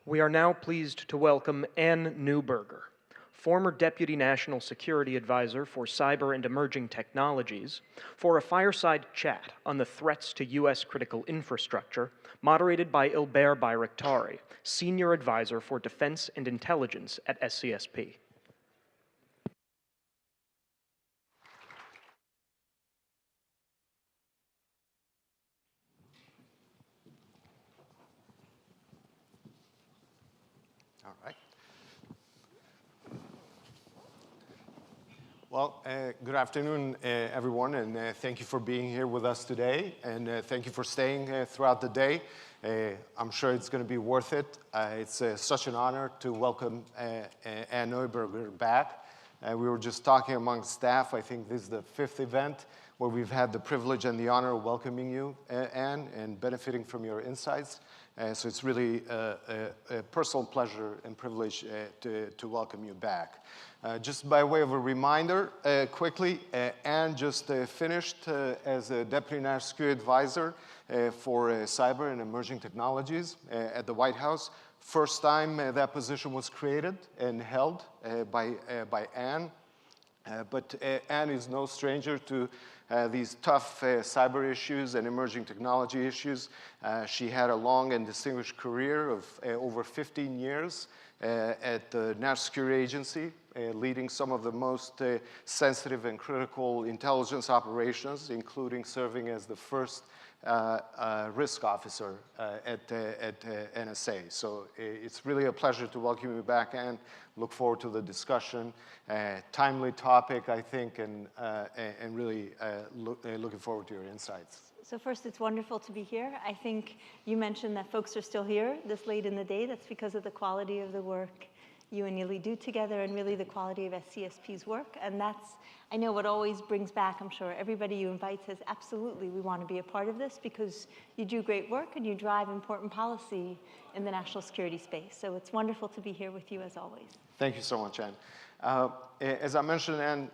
We are now pleased to welcome Ann Neuberger, former Deputy National Security Advisor for Cyber and Emerging Technologies, for a fireside chat on the threats to U.S. critical infrastructure, moderated by Ylber Bajraktari, Senior Advisor for Defense and Intelligence at SCSP. All right. Well, good afternoon, everyone, and thank you for being here with us today, and thank you for staying throughout the day. I'm sure it's going to be worth it. It's such an honor to welcome Ann Neuberger back. We were just talking among staff. I think this is the 5th event where we've had the privilege and the honor of welcoming you, Ann, and benefiting from your insights. So it's really a personal pleasure and privilege to welcome you back. Just by way of a reminder, quickly, Ann just finished as a Deputy National Security Advisor for Cyber and Emerging Technologies at the White House. First time that position was created and held by Ann. But Ann is no stranger to these tough cyber issues and emerging technology issues. She had a long and distinguished career of over 15 years at the National Security Agency, leading some of the most sensitive and critical intelligence operations, including serving as the first risk officer at NSA. So it's really a pleasure to welcome you back, Ann. Look forward to the discussion. Timely topic, I think, and really looking forward to your insights. So first, it's wonderful to be here. I think you mentioned that folks are still here this late in the day. That's because of the quality of the work you and Yili do together, and really the quality of SCSP's work. And that's, I know, what always brings back, I'm sure, everybody you invite says, absolutely, we want to be a part of this because you do great work and you drive important policy in the national security space. So it's wonderful to be here with you as always. Thank you so much, Ann. As I mentioned, Ann,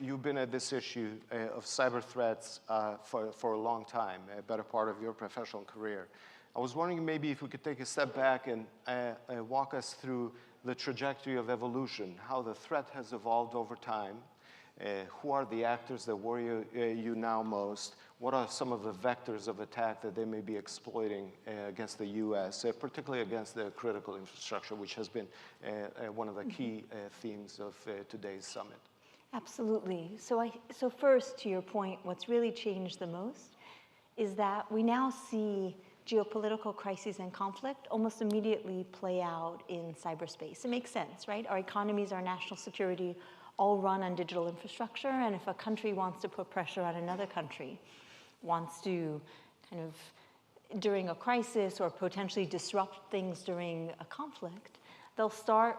you've been at this issue of cyber threats for a long time, a better part of your professional career. I was wondering maybe if we could take a step back and walk us through the trajectory of evolution, how the threat has evolved over time, who are the actors that worry you now most, what are some of the vectors of attack that they may be exploiting against the U.S., particularly against the critical infrastructure, which has been one of the key themes of today's summit. Absolutely. So first, to your point, what's really changed the most is that we now see geopolitical crises and conflict almost immediately play out in cyberspace. It makes sense, right? Our economies, our national security, all run on digital infrastructure, and if a country wants to put pressure on another country, wants to kind of, during a crisis or potentially disrupt things during a conflict, they'll start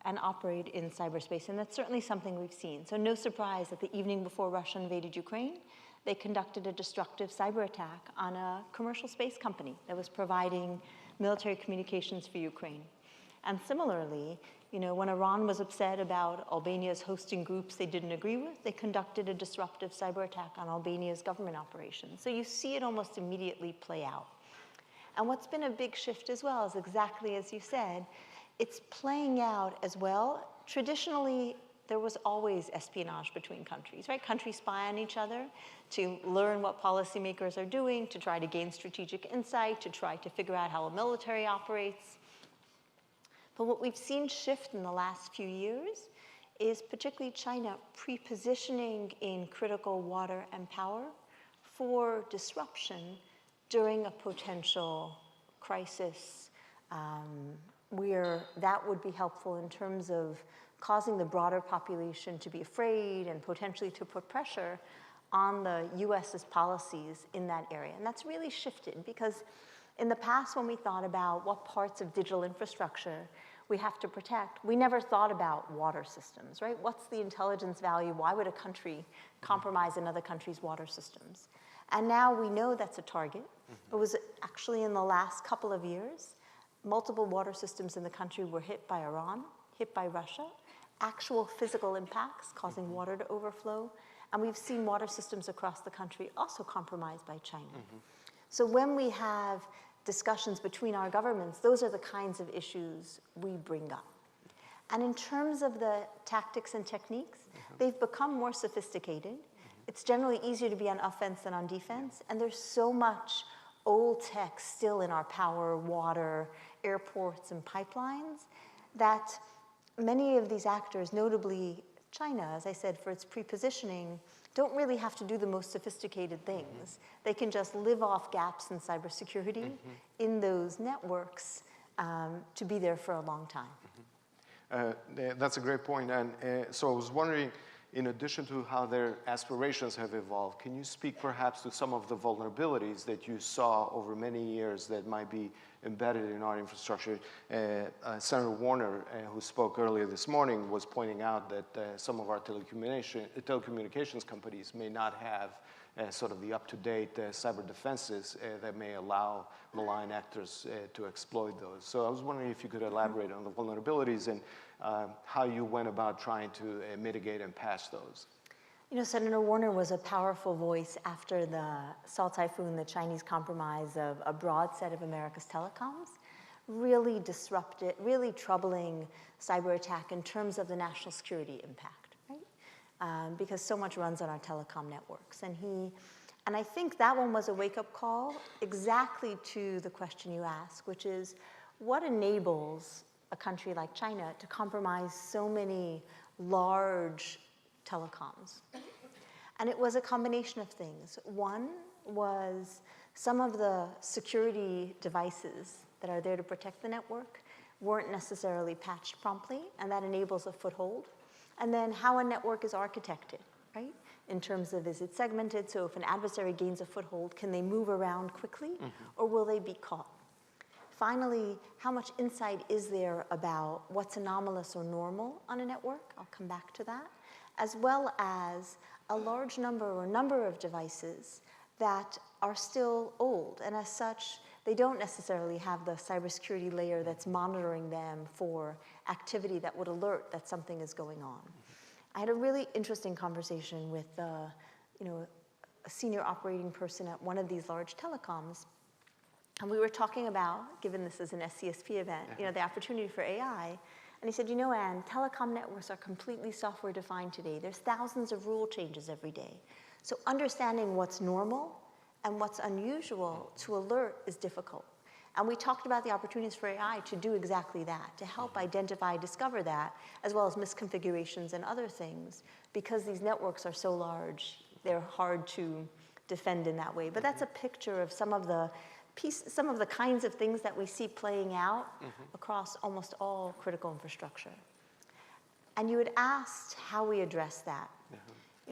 and operate in cyberspace, and that's certainly something we've seen. So no surprise that the evening before Russia invaded Ukraine, they conducted a destructive cyber attack on a commercial space company that was providing military communications for Ukraine. And similarly, you know, when Iran was upset about Albania's hosting groups they didn't agree with, they conducted a disruptive cyber attack on Albania's government operations. So you see it almost immediately play out. And what's been a big shift as well is exactly as you said, it's playing out as well. Traditionally, there was always espionage between countries, right? Countries spy on each other to learn what policymakers are doing, to try to gain strategic insight, to try to figure out how a military operates. But what we've seen shift in the last few years is particularly China pre-positioning in critical water and power for disruption during a potential crisis where that would be helpful in terms of causing the broader population to be afraid and potentially to put pressure on the US's policies in that area. And that's really shifted because in the past when we thought about what parts of digital infrastructure we have to protect, we never thought about water systems, right? What's the intelligence value? Why would a country compromise another country's water systems? And now we know that's a target. It was actually in the last couple of years, multiple water systems in the country were hit by Iran, hit by Russia, actual physical impacts causing water to overflow. And we've seen water systems across the country also compromised by China. So when we have discussions between our governments, those are the kinds of issues we bring up. And in terms of the tactics and techniques, they've become more sophisticated. It's generally easier to be on offense than on defense, and there's so much old tech still in our power, water, airports, and pipelines that many of these actors, notably China, as I said, for its pre-positioning, don't really have to do the most sophisticated things. They can just live off gaps in cybersecurity in those networks to be there for a long time. That's a great point. And so I was wondering, in addition to how their aspirations have evolved, can you speak perhaps to some of the vulnerabilities that you saw over many years that might be embedded in our infrastructure? Senator Warner, who spoke earlier this morning, was pointing out that some of our telecommunications companies may not have sort of the up-to-date cyber defenses that may allow malign actors to exploit those. So I was wondering if you could elaborate on the vulnerabilities and how you went about trying to mitigate and patch those. You know, Senator Warner was a powerful voice after the Salt Typhoon, the Chinese compromise of a broad set of America's telecoms, really disrupted, really troubling cyber attack in terms of the national security impact, right? Because so much runs on our telecom networks. And I think that one was a wake-up call exactly to the question you asked, which is what enables a country like China to compromise so many large telecoms? And it was a combination of things. One was some of the security devices that are there to protect the network weren't necessarily patched promptly, and that enables a foothold. And then how a network is architected, right? In terms of, is it segmented? So if an adversary gains a foothold, can they move around quickly, or will they be caught? Finally, how much insight is there about what's anomalous or normal on a network? I'll come back to that. As well as a large number or number of devices that are still old, and as such, they don't necessarily have the cybersecurity layer that's monitoring them for activity that would alert that something is going on. I had a really interesting conversation with a senior operating person at one of these large telecoms, and we were talking about, given this is an SCSP event, the opportunity for AI. And he said, Anne, telecom networks are completely software defined today. There's thousands of rule changes every day. So understanding what's normal and what's unusual to alert is difficult. And we talked about the opportunities for AI to do exactly that, to help identify, discover that, as well as misconfigurations and other things, because these networks are so large, they're hard to defend in that way. But that's a picture of some of the kinds of things that we see playing out across almost all critical infrastructure. And you had asked how we address that.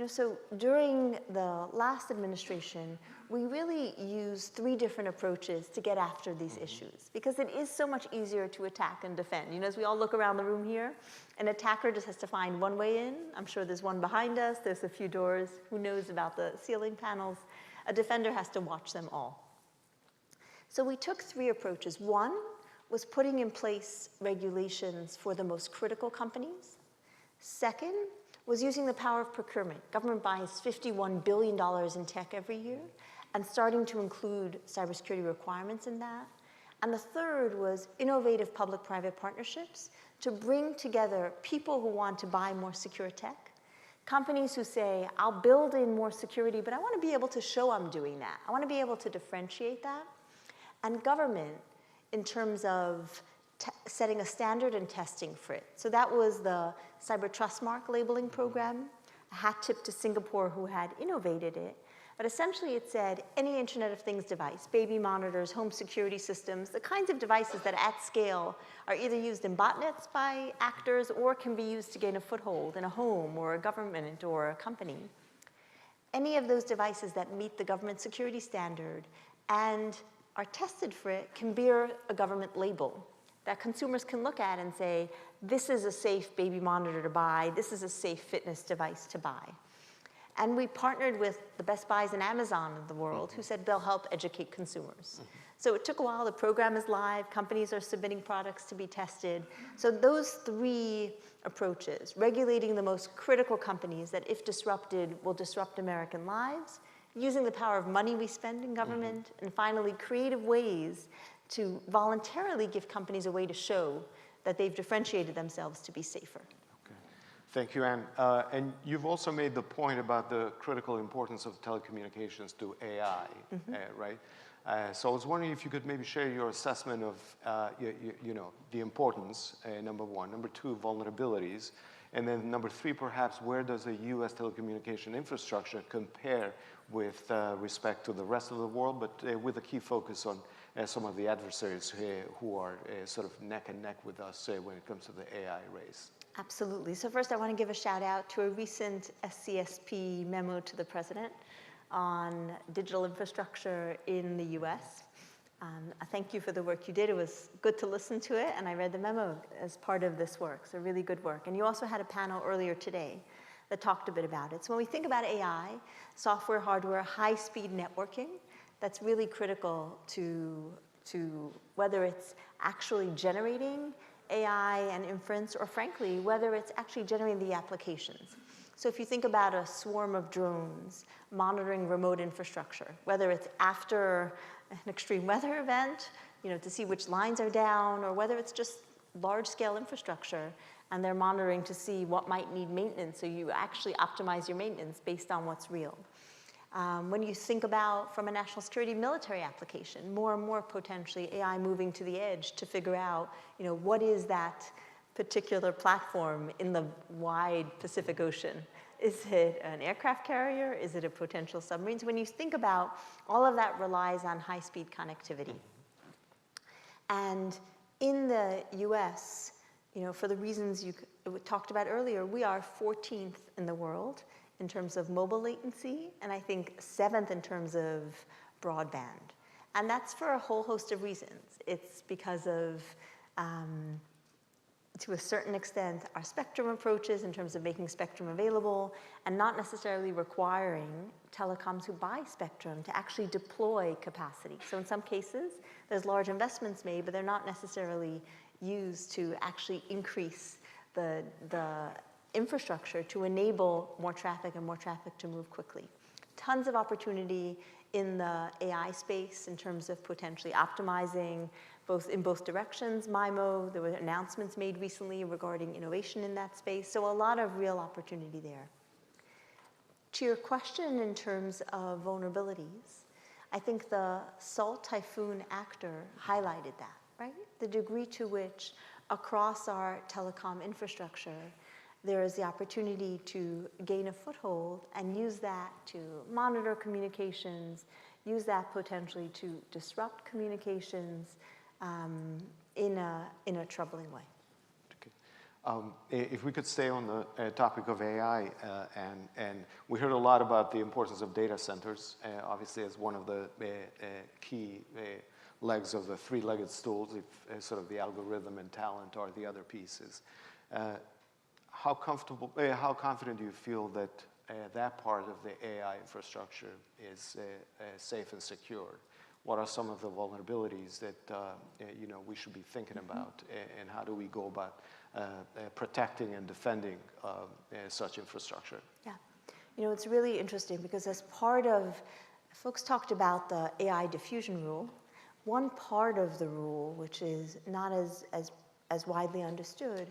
So during the last administration, we really used 3 different approaches to get after these issues, because it is so much easier to attack and defend. As we all look around the room here, an attacker just has to find one way in. I'm sure there's one behind us. There's a few doors. Who knows about the ceiling panels? A defender has to watch them all. So we took 3 approaches. One was putting in place regulations for the most critical companies. Second was using the power of procurement. Government buys $51 billion in tech every year, and starting to include cybersecurity requirements in that. And the third was innovative public-private partnerships to bring together people who want to buy more secure tech, companies who say, I'll build in more security, but I want to be able to show I'm doing that. I want to be able to differentiate that. And government, in terms of setting a standard and testing for it. So that was the Cyber Trust Mark labeling program, a hat tip to Singapore who had innovated it. But essentially it said any Internet of Things device, baby monitors, home security systems, the kinds of devices that at scale are either used in botnets by actors or can be used to gain a foothold in a home or a government or a company. Any of those devices that meet the government security standard and are tested for it can bear a government label that consumers can look at and say, this is a safe baby monitor to buy, this is a safe fitness device to buy. And we partnered with the Best Buys and Amazon of the world who said they'll help educate consumers. So it took a while, the program is live, companies are submitting products to be tested. So those 3 approaches, regulating the most critical companies that if disrupted will disrupt American lives, using the power of money we spend in government, and finally, creative ways to voluntarily give companies a way to show that they've differentiated themselves to be safer. Okay. Thank you, Anne. And you've also made the point about the critical importance of telecommunications to AI, right? So I was wondering if you could maybe share your assessment of, the importance, number one. Number two, vulnerabilities. And then number three, perhaps, where does the U.S. telecommunication infrastructure compare with respect to the rest of the world, but with a key focus on some of the adversaries who are sort of neck and neck with us when it comes to the AI race? Absolutely. So first, I want to give a shout out to a recent SCSP memo to the president on digital infrastructure in the U.S. I thank you for the work you did. It was good to listen to it, and I read the memo as part of this work, so really good work. And you also had a panel earlier today that talked a bit about it. So when we think about AI, software, hardware, high-speed networking, that's really critical to whether it's actually generating AI and inference, or frankly, whether it's actually generating the applications. So if you think about a swarm of drones monitoring remote infrastructure, whether it's after an extreme weather event, to see which lines are down, or whether it's just large-scale infrastructure, and they're monitoring to see what might need maintenance, so you actually optimize your maintenance based on what's real. When you think about, from a national security military application, more and more potentially AI moving to the edge to figure out, what is that particular platform in the wide Pacific Ocean? Is it an aircraft carrier? Is it a potential submarine? So when you think about, all of that relies on high-speed connectivity. And in the US, for the reasons you talked about earlier, we are 14th in the world in terms of mobile latency, and I think 7th in terms of broadband. And that's for a whole host of reasons. It's because of, to a certain extent, our spectrum approaches in terms of making spectrum available, and not necessarily requiring telecoms who buy spectrum to actually deploy capacity. So in some cases, there's large investments made, but they're not necessarily used to actually increase the infrastructure to enable more traffic and more traffic to move quickly. Tons of opportunity in the AI space in terms of potentially optimizing in both directions. MIMO, there were announcements made recently regarding innovation in that space, so a lot of real opportunity there. To your question in terms of vulnerabilities, I think the Salt Typhoon actor highlighted that, right? The degree to which across our telecom infrastructure, there is the opportunity to gain a foothold and use that to monitor communications, use that potentially to disrupt communications in a troubling way. Okay. If we could stay on the topic of AI, and we heard a lot about the importance of data centers, obviously as one of the key legs of the three-legged stools, if sort of the algorithm and talent are the other pieces. How confident do you feel that that part of the AI infrastructure is safe and secure? What are some of the vulnerabilities that we should be thinking about, and how do we go about protecting and defending such infrastructure? Yeah, it's really interesting because as part of, folks talked about the AI diffusion rule. One part of the rule, which is not as widely understood,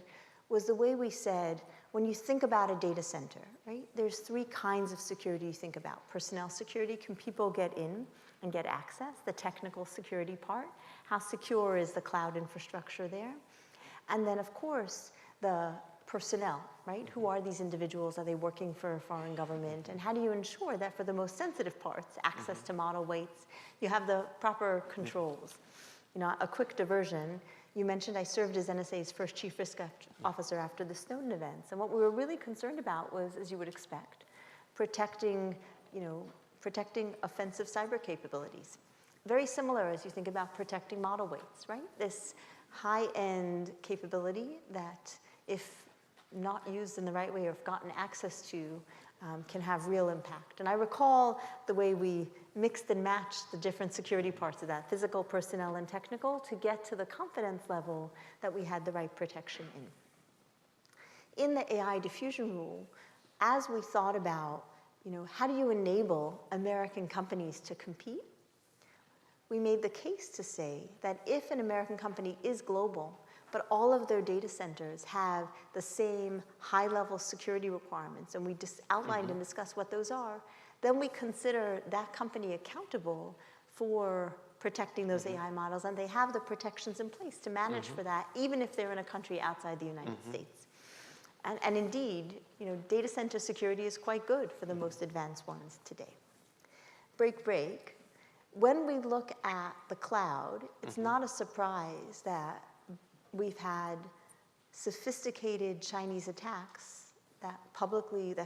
was the way we said, when you think about a data center, right? There's three kinds of security you think about. Personnel security, can people get in and get access? The technical security part, how secure is the cloud infrastructure there? And then, of course, the personnel, right? Who are these individuals? Are they working for a foreign government? And how do you ensure that for the most sensitive parts, access to model weights, you have the proper controls? A quick diversion. You mentioned I served as NSA's first chief risk officer after the Snowden events. And what we were really concerned about was, as you would expect, protecting offensive cyber capabilities. Very similar as you think about protecting model weights, right? This high-end capability that, if not used in the right way or if gotten access to, can have real impact. And I recall the way we mixed and matched the different security parts of that, physical, personnel, and technical, to get to the confidence level that we had the right protection in. In the AI diffusion rule, as we thought about how do you enable American companies to compete? We made the case to say that if an American company is global, but all of their data centers have the same high-level security requirements, and we just outlined and discussed what those are, then we consider that company accountable for protecting those AI models, and they have the protections in place to manage for that, even if they're in a country outside the United States. And indeed, data center security is quite good for the most advanced ones today. Break. When we look at the cloud, it's not a surprise that we've had sophisticated Chinese attacks that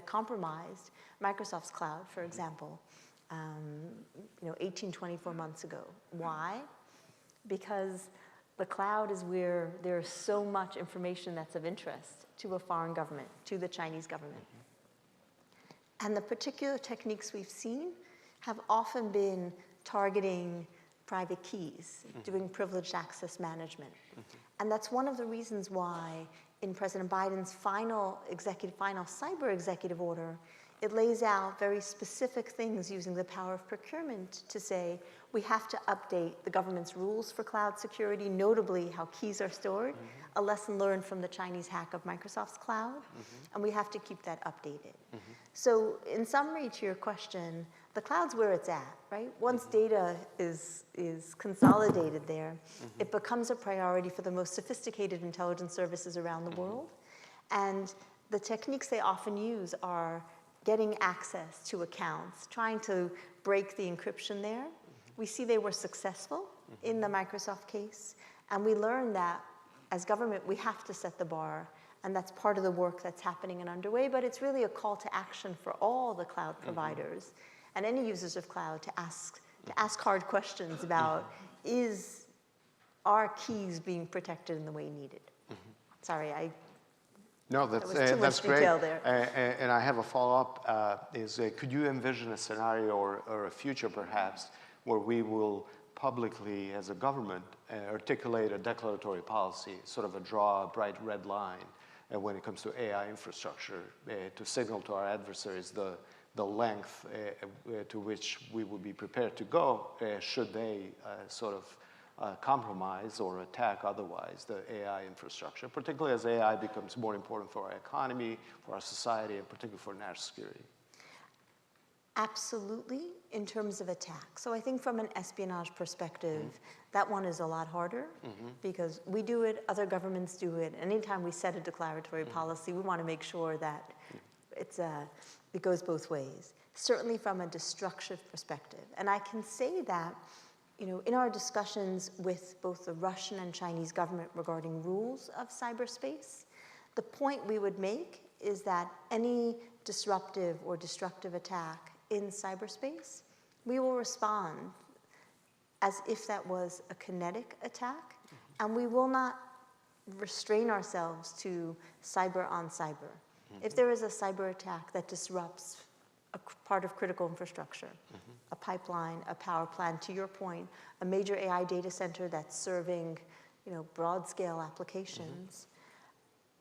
compromised Microsoft's cloud, for example, 18, 24 months ago. Why? Because the cloud is where there's so much information that's of interest to a foreign government, to the Chinese government. And the particular techniques we've seen have often been targeting private keys, doing privileged access management. And that's one of the reasons why in President Biden's final cyber executive order, it lays out very specific things using the power of procurement to say we have to update the government's rules for cloud security, notably how keys are stored, a lesson learned from the Chinese hack of Microsoft's cloud, and we have to keep that updated. So in summary to your question, the cloud's where it's at, right? Once data is consolidated there, it becomes a priority for the most sophisticated intelligence services around the world. And the techniques they often use are getting access to accounts, trying to break the encryption there. We see they were successful in the Microsoft case, and we learned that as government, we have to set the bar, and that's part of the work that's happening and underway, but it's really a call to action for all the cloud providers and any users of cloud to ask hard questions about, are keys being protected in the way needed? Sorry, No, that was too much great. detail there. And I have a follow-up. Could you envision a scenario or a future, perhaps, where we will publicly, as a government, articulate a declaratory policy, sort of draw a bright red line when it comes to AI infrastructure, to signal to our adversaries the length to which we would be prepared to go should they sort of compromise or attack otherwise the AI infrastructure, particularly as AI becomes more important for our economy, for our society, and particularly for national security? Absolutely, in terms of attack. So I think from an espionage perspective, that one is a lot harder because we do it, other governments do it. Anytime we set a declaratory policy, we want to make sure that it goes both ways, certainly from a destructive perspective. And I can say that in our discussions with both the Russian and Chinese government regarding rules of cyberspace, the point we would make is that any disruptive or destructive attack in cyberspace, we will respond as if that was a kinetic attack, and we will not restrain ourselves to cyber on cyber. If there is a cyber attack that disrupts a part of critical infrastructure, a pipeline, a power plant, to your point, a major AI data center that's serving broad-scale applications,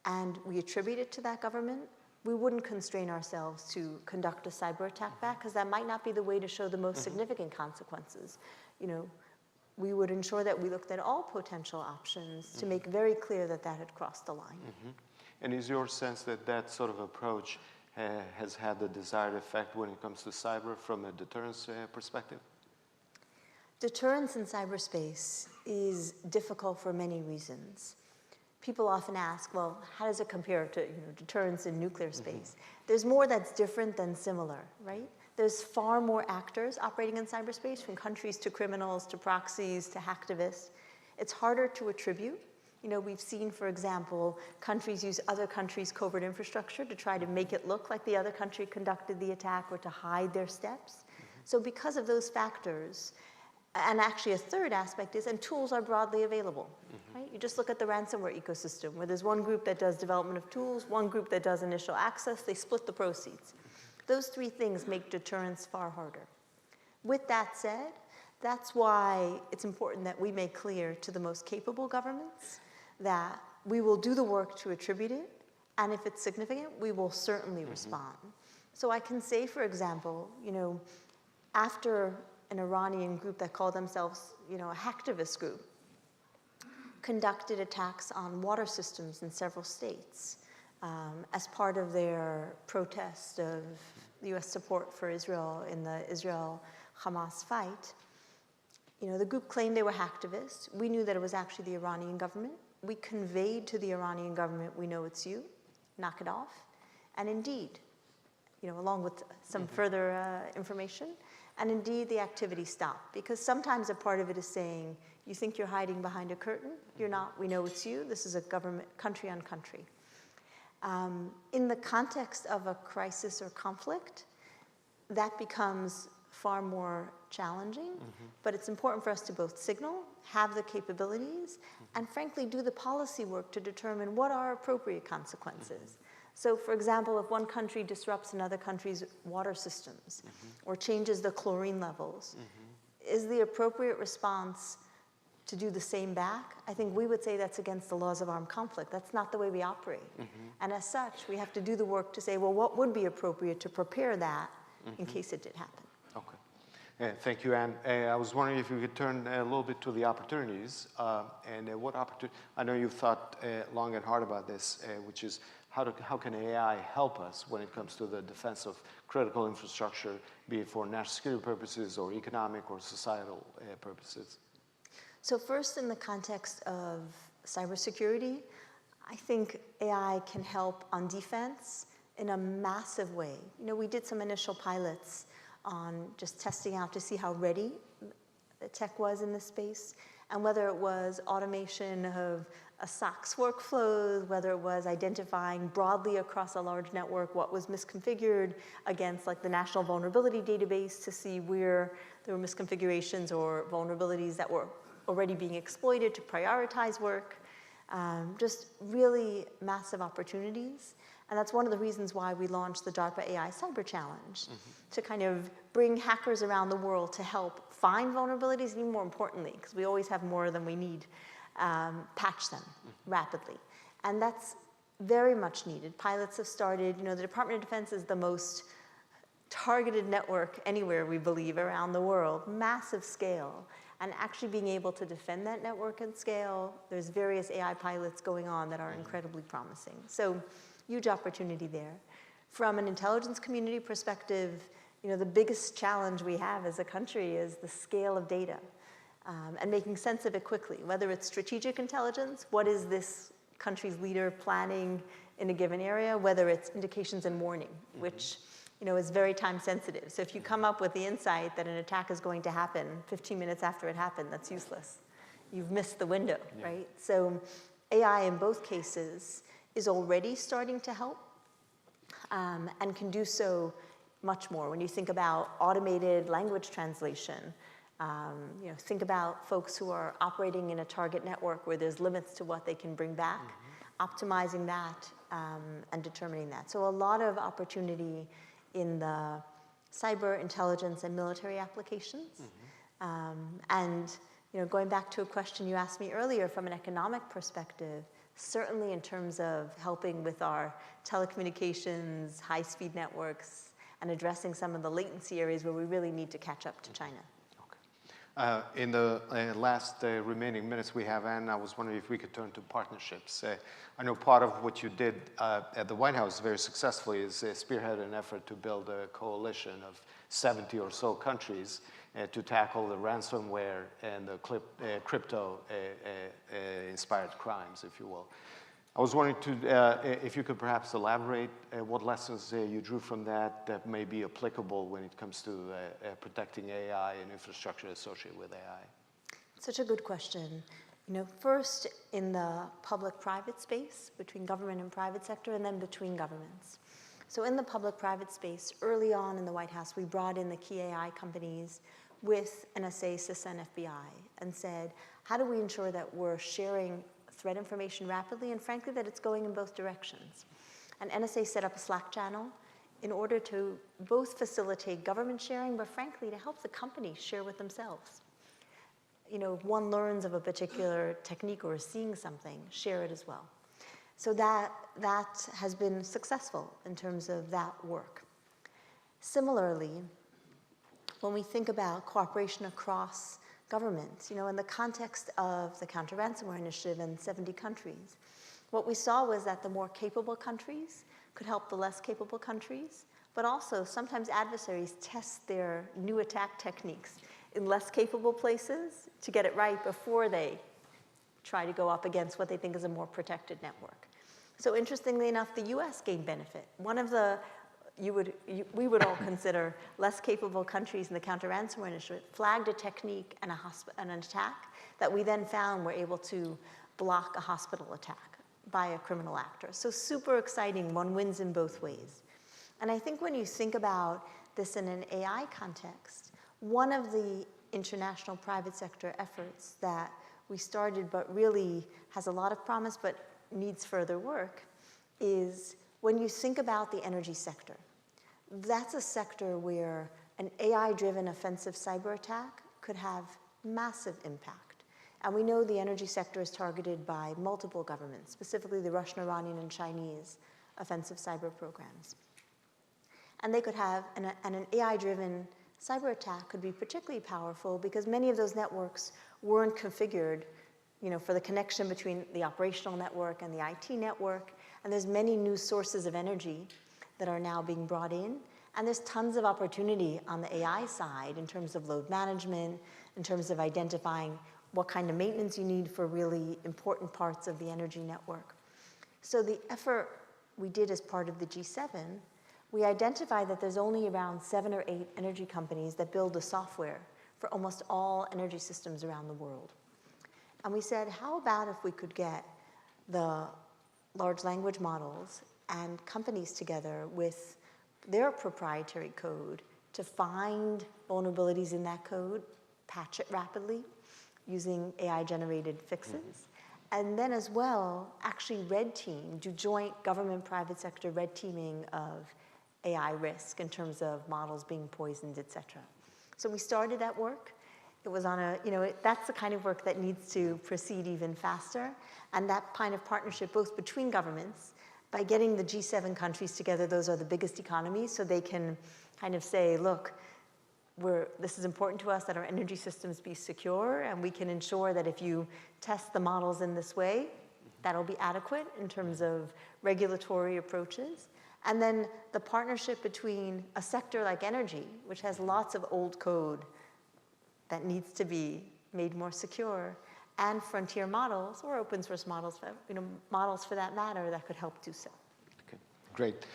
and we attribute it to that government, we wouldn't constrain ourselves to conduct a cyber attack back, because that might not be the way to show the most significant consequences. We would ensure that we looked at all potential options to make very clear that that had crossed the line. And is your sense that that sort of approach has had the desired effect when it comes to cyber from a deterrence perspective? Deterrence in cyberspace is difficult for many reasons. People often ask, well, how does it compare to deterrence in nuclear space? There's more that's different than similar, right? There's far more actors operating in cyberspace, from countries to criminals to proxies to hacktivists. It's harder to attribute. We've seen, for example, countries use other countries' covert infrastructure to try to make it look like the other country conducted the attack or to hide their steps. So because of those factors, and actually a third aspect is, and tools are broadly available, right? You just look at the ransomware ecosystem, where there's one group that does development of tools, one group that does initial access, they split the proceeds. Those three things make deterrence far harder. With that said, that's why it's important that we make clear to the most capable governments that we will do the work to attribute it, and if it's significant, we will certainly respond. So I can say, for example, after an Iranian group that called themselves, a hacktivist group, conducted attacks on water systems in several states as part of their protest of U.S. support for Israel in the Israel-Hamas fight. The group claimed they were hacktivists. We knew that it was actually the Iranian government. We conveyed to the Iranian government, we know it's you, knock it off. And indeed, along with some further information, and indeed the activity stopped. Because sometimes a part of it is saying, you think you're hiding behind a curtain, you're not, we know it's you, this is a government, country on country. In the context of a crisis or conflict, that becomes far more challenging, but it's important for us to both signal, have the capabilities, and frankly do the policy work to determine what are appropriate consequences. So for example, if one country disrupts another country's water systems or changes the chlorine levels, is the appropriate response to do the same back? I think we would say that's against the laws of armed conflict. That's not the way we operate. And as such, we have to do the work to say, well, what would be appropriate to prepare that in case it did happen? Okay. Thank you, Anne. I was wondering if you could turn a little bit to the opportunities. And what opportunity, I know you've thought long and hard about this, which is how can AI help us when it comes to the defense of critical infrastructure, be it for national security purposes or economic or societal purposes? So first, in the context of cybersecurity, I think AI can help on defense in a massive way. We did some initial pilots on just testing out to see how ready the tech was in this space, and whether it was automation of a SOX workflow, whether it was identifying broadly across a large network what was misconfigured against like the National Vulnerability Database to see where there were misconfigurations or vulnerabilities that were already being exploited to prioritize work. Just really massive opportunities. And that's one of the reasons why we launched the DARPA AI Cyber Challenge, to kind of bring hackers around the world to help find vulnerabilities, and even more importantly, because we always have more than we need, patch them rapidly. And that's very much needed. Pilots have started, the Department of Defense is the most targeted network anywhere, we believe, around the world, massive scale. And actually being able to defend that network at scale, there's various AI pilots going on that are incredibly promising. So huge opportunity there. From an intelligence community perspective, the biggest challenge we have as a country is the scale of data and making sense of it quickly, whether it's strategic intelligence, what is this country's leader planning in a given area, whether it's indications and warning, which is very time sensitive. So if you come up with the insight that an attack is going to happen 15 minutes after it happened, that's useless. You've missed the window, right? So AI in both cases is already starting to help and can do so much more. When you think about automated language translation, think about folks who are operating in a target network where there's limits to what they can bring back, optimizing that and determining that. So a lot of opportunity in the cyber intelligence and military applications. And going back to a question you asked me earlier from an economic perspective, certainly in terms of helping with our telecommunications, high-speed networks, and addressing some of the latency areas where we really need to catch up to China. In the last remaining minutes we have, Anne, I was wondering if we could turn to partnerships. I know part of what you did at the White House very successfully is spearhead an effort to build a coalition of 70 or so countries to tackle the ransomware and the crypto-inspired crimes, if you will. I was wondering if you could perhaps elaborate what lessons you drew from that may be applicable when it comes to protecting AI and infrastructure associated with AI. Such a good question. First in the public-private space, between government and private sector, and then between governments. So in the public-private space, early on in the White House, we brought in the key AI companies with NSA, CISA, and FBI, and said, how do we ensure that we're sharing threat information rapidly, and frankly, that it's going in both directions? And NSA set up a Slack channel in order to both facilitate government sharing, but frankly, to help the companies share with themselves. If one learns of a particular technique or is seeing something, share it as well. So that has been successful in terms of that work. Similarly, when we think about cooperation across governments, in the context of the counter-ransomware initiative in 70 countries, what we saw was that the more capable countries could help the less capable countries, but also sometimes adversaries test their new attack techniques in less capable places to get it right before they try to go up against what they think is a more protected network. So interestingly enough, the US gained benefit. One of the we would all consider less capable countries in the counter-ransomware initiative flagged a technique and an attack that we then found were able to block a hospital attack by a criminal actor. So super exciting, one wins in both ways. And I think when you think about this in an AI context, one of the international private sector efforts that we started but really has a lot of promise but needs further work is when you think about the energy sector. That's a sector where an AI-driven offensive cyber attack could have massive impact. And we know the energy sector is targeted by multiple governments, specifically the Russian, Iranian, and Chinese offensive cyber programs. And they could have, and an AI-driven cyber attack could be particularly powerful because many of those networks weren't configured, for the connection between the operational network and the IT network. And there's many new sources of energy that are now being brought in. And there's tons of opportunity on the AI side in terms of load management, in terms of identifying what kind of maintenance you need for really important parts of the energy network. So the effort we did as part of the G7, we identified that there's only around 7 or 8 energy companies that build the software for almost all energy systems around the world. And we said, how about if we could get the large language models and companies together with their proprietary code to find vulnerabilities in that code, patch it rapidly using AI-generated fixes, and then as well, actually red team, do joint government-private sector red teaming of AI risk in terms of models being poisoned, et cetera. So we started that work. It was on that's the kind of work that needs to proceed even faster. And that kind of partnership, both between governments, by getting the G7 countries together, those are the biggest economies, so they can kind of say, look, this is important to us that our energy systems be secure, and we can ensure that if you test the models in this way, that'll be adequate in terms of regulatory approaches. And then the partnership between a sector like energy, which has lots of old code that needs to be made more secure, and frontier models or open source models, models for that matter, that could help do so. Okay, great.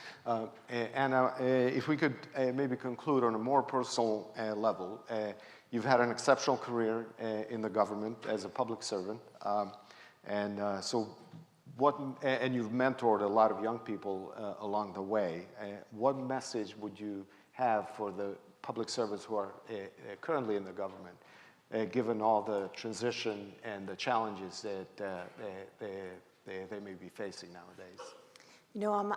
Anna, if we could maybe conclude on a more personal level. You've had an exceptional career in the government as a public servant, and you've mentored a lot of young people along the way. What message would you have for the public servants who are currently in the government, given all the transition and the challenges that they may be facing nowadays?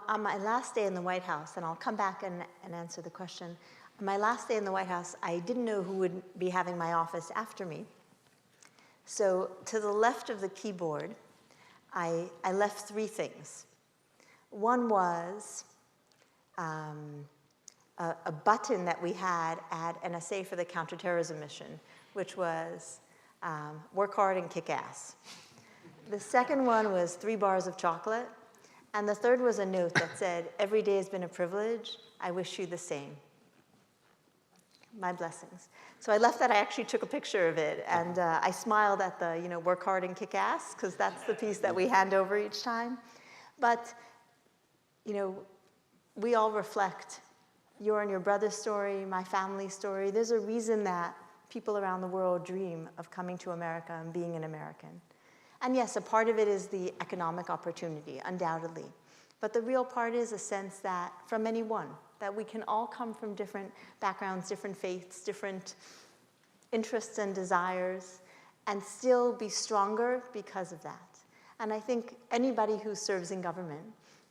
On my last day in the White House, and I'll come back and answer the question. On my last day in the White House, I didn't know who would be having my office after me. So to the left of the keyboard, I left 3 things. One was a button that we had at NSA for the counterterrorism mission, which was work hard and kick ass. The second one was 3 bars of chocolate. And the third was a note that said, every day has been a privilege. I wish you the same. My blessings. So I left that. I actually took a picture of it. And I smiled at the, work hard and kick ass, because that's the piece that we hand over each time. But, we all reflect your and your brother's story, my family's story. There's a reason that people around the world dream of coming to America and being an American. And yes, a part of it is the economic opportunity, undoubtedly. But the real part is a sense that, from anyone, that we can all come from different backgrounds, different faiths, different interests and desires, and still be stronger because of that. And I think anybody who serves in government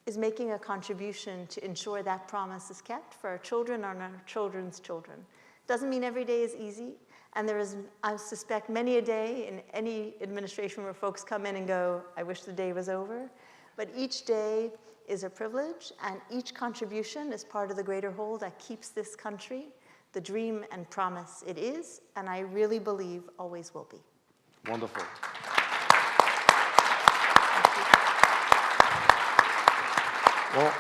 is making a contribution to ensure that promise is kept for our children and our children's children. Doesn't mean every day is easy. And there is, I suspect, many a day in any administration where folks come in and go, I wish the day was over. But each day is a privilege, and each contribution is part of the greater whole that keeps this country the dream and promise it is, and I really believe always will be. Wonderful. Well,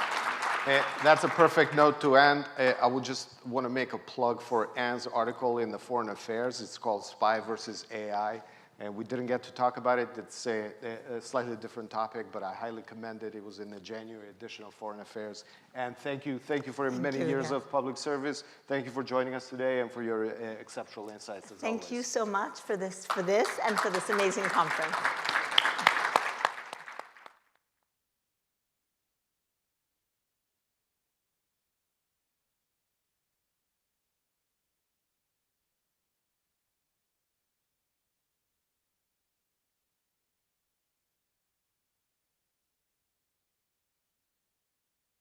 that's a perfect note to end. I would just want to make a plug for Anne's article in the Foreign Affairs. It's called Spy versus AI. And we didn't get to talk about it. It's a slightly different topic, but I highly commend it. It was in the January edition of Foreign Affairs. And thank you for many years of public service. Thank you for joining us today and for your exceptional insights as always. Thank you so much for this and for this amazing conference.